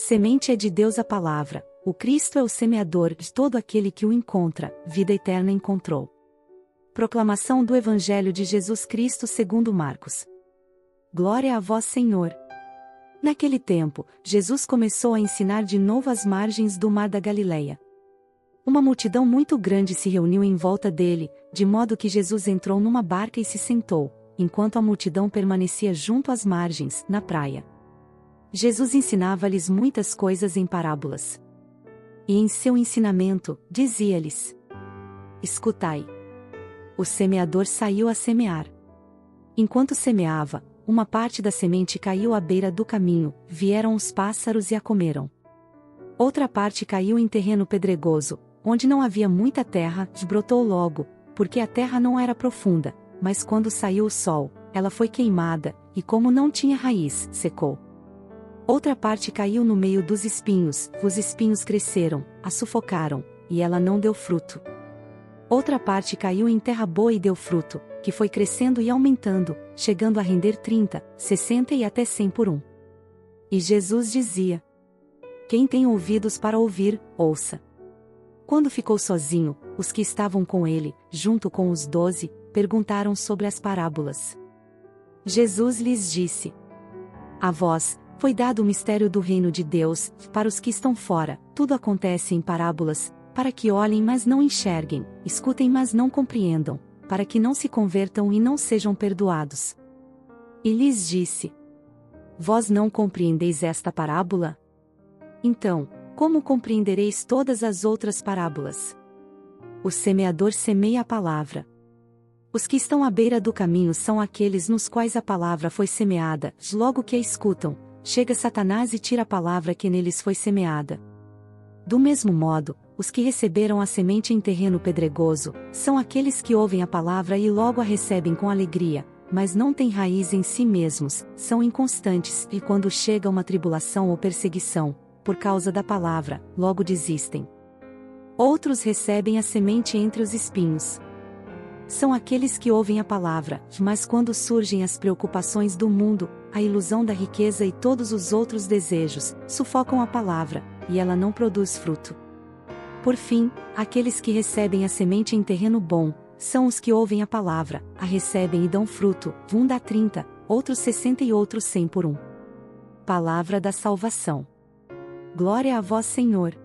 Semente é de Deus a palavra, o Cristo é o semeador, de todo aquele que o encontra, vida eterna encontrou. Proclamação do Evangelho de Jesus Cristo segundo Marcos. Glória a vós, Senhor. Naquele tempo, Jesus começou a ensinar de novo às margens do mar da Galileia. Uma multidão muito grande se reuniu em volta dele, de modo que Jesus entrou numa barca e se sentou, enquanto a multidão permanecia junto às margens, na praia. Jesus ensinava-lhes muitas coisas em parábolas. E em seu ensinamento, dizia-lhes: Escutai. O semeador saiu a semear. Enquanto semeava, uma parte da semente caiu à beira do caminho, vieram os pássaros e a comeram. Outra parte caiu em terreno pedregoso, onde não havia muita terra, e brotou logo, porque a terra não era profunda, mas quando saiu o sol, ela foi queimada, e como não tinha raiz, secou. Outra parte caiu no meio dos espinhos, os espinhos cresceram, a sufocaram, e ela não deu fruto. Outra parte caiu em terra boa e deu fruto, que foi crescendo e aumentando, chegando a render 30, 60 e até 100 por um. E Jesus dizia: Quem tem ouvidos para ouvir, ouça. Quando ficou sozinho, os que estavam com ele, junto com os 12, perguntaram sobre as parábolas. Jesus lhes disse: A vós foi dado o mistério do reino de Deus, para os que estão fora, tudo acontece em parábolas, para que olhem mas não enxerguem, escutem mas não compreendam, para que não se convertam e não sejam perdoados. E lhes disse: Vós não compreendeis esta parábola? Então, como compreendereis todas as outras parábolas? O semeador semeia a palavra. Os que estão à beira do caminho são aqueles nos quais a palavra foi semeada, logo que a escutam, chega Satanás e tira a palavra que neles foi semeada. Do mesmo modo, os que receberam a semente em terreno pedregoso, são aqueles que ouvem a palavra e logo a recebem com alegria, mas não têm raiz em si mesmos, são inconstantes e quando chega uma tribulação ou perseguição, por causa da palavra, logo desistem. Outros recebem a semente entre os espinhos. São aqueles que ouvem a palavra, mas quando surgem as preocupações do mundo, a ilusão da riqueza e todos os outros desejos, sufocam a palavra, e ela não produz fruto. Por fim, aqueles que recebem a semente em terreno bom, são os que ouvem a palavra, a recebem e dão fruto, um dá 30, outros 60 e outros 100 por um. Palavra da salvação. Glória a vós, Senhor.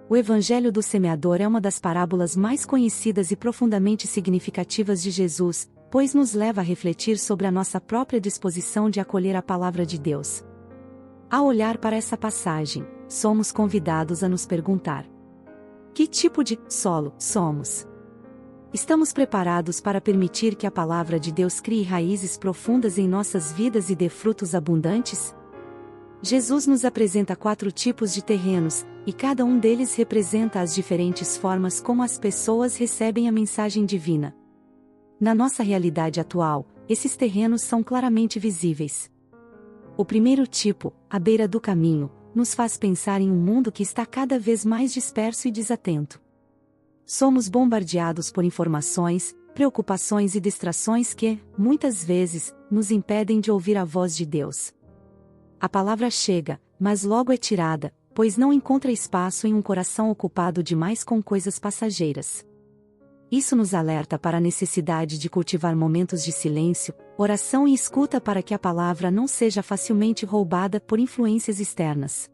O Evangelho do Semeador é uma das parábolas mais conhecidas e profundamente significativas de Jesus, pois nos leva a refletir sobre a nossa própria disposição de acolher a palavra de Deus. Ao olhar para essa passagem, somos convidados a nos perguntar: que tipo de solo somos? Estamos preparados para permitir que a palavra de Deus crie raízes profundas em nossas vidas e dê frutos abundantes? Jesus nos apresenta 4 tipos de terrenos, e cada um deles representa as diferentes formas como as pessoas recebem a mensagem divina. Na nossa realidade atual, esses terrenos são claramente visíveis. O primeiro tipo, à beira do caminho, nos faz pensar em um mundo que está cada vez mais disperso e desatento. Somos bombardeados por informações, preocupações e distrações que, muitas vezes, nos impedem de ouvir a voz de Deus. A palavra chega, mas logo é tirada, pois não encontra espaço em um coração ocupado demais com coisas passageiras. Isso nos alerta para a necessidade de cultivar momentos de silêncio, oração e escuta para que a palavra não seja facilmente roubada por influências externas.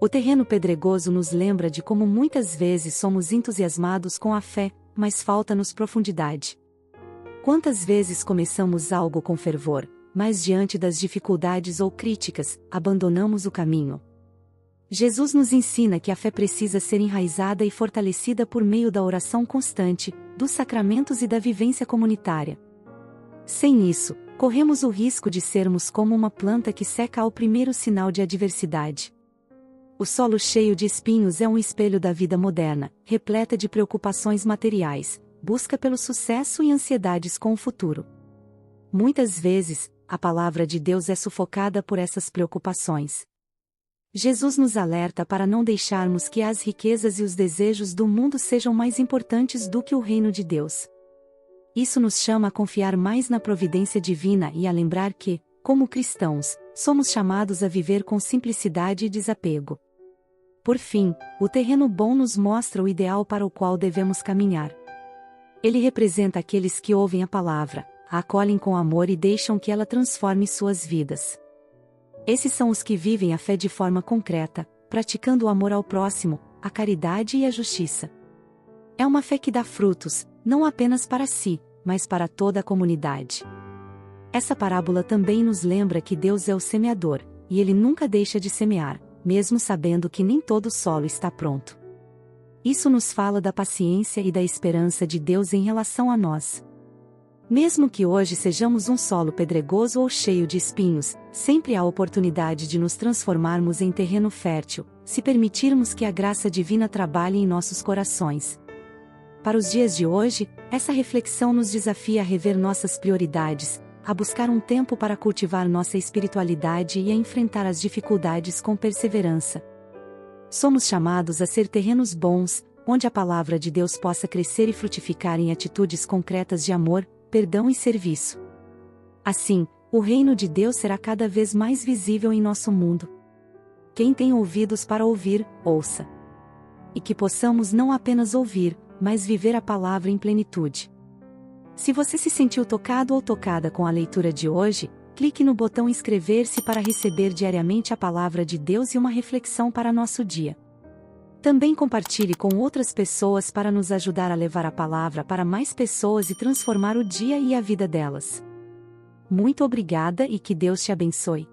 O terreno pedregoso nos lembra de como muitas vezes somos entusiasmados com a fé, mas falta-nos profundidade. Quantas vezes começamos algo com fervor, mas diante das dificuldades ou críticas, abandonamos o caminho? Jesus nos ensina que a fé precisa ser enraizada e fortalecida por meio da oração constante, dos sacramentos e da vivência comunitária. Sem isso, corremos o risco de sermos como uma planta que seca ao primeiro sinal de adversidade. O solo cheio de espinhos é um espelho da vida moderna, repleta de preocupações materiais, busca pelo sucesso e ansiedades com o futuro. Muitas vezes, a palavra de Deus é sufocada por essas preocupações. Jesus nos alerta para não deixarmos que as riquezas e os desejos do mundo sejam mais importantes do que o reino de Deus. Isso nos chama a confiar mais na providência divina e a lembrar que, como cristãos, somos chamados a viver com simplicidade e desapego. Por fim, o terreno bom nos mostra o ideal para o qual devemos caminhar. Ele representa aqueles que ouvem a palavra, a acolhem com amor e deixam que ela transforme suas vidas. Esses são os que vivem a fé de forma concreta, praticando o amor ao próximo, a caridade e a justiça. É uma fé que dá frutos, não apenas para si, mas para toda a comunidade. Essa parábola também nos lembra que Deus é o semeador, e Ele nunca deixa de semear, mesmo sabendo que nem todo o solo está pronto. Isso nos fala da paciência e da esperança de Deus em relação a nós. Mesmo que hoje sejamos um solo pedregoso ou cheio de espinhos, sempre há oportunidade de nos transformarmos em terreno fértil, se permitirmos que a graça divina trabalhe em nossos corações. Para os dias de hoje, essa reflexão nos desafia a rever nossas prioridades, a buscar um tempo para cultivar nossa espiritualidade e a enfrentar as dificuldades com perseverança. Somos chamados a ser terrenos bons, onde a palavra de Deus possa crescer e frutificar em atitudes concretas de amor, perdão e serviço. Assim, o reino de Deus será cada vez mais visível em nosso mundo. Quem tem ouvidos para ouvir, ouça. E que possamos não apenas ouvir, mas viver a palavra em plenitude. Se você se sentiu tocado ou tocada com a leitura de hoje, clique no botão inscrever-se para receber diariamente a palavra de Deus e uma reflexão para nosso dia. Também compartilhe com outras pessoas para nos ajudar a levar a palavra para mais pessoas e transformar o dia e a vida delas. Muito obrigada e que Deus te abençoe.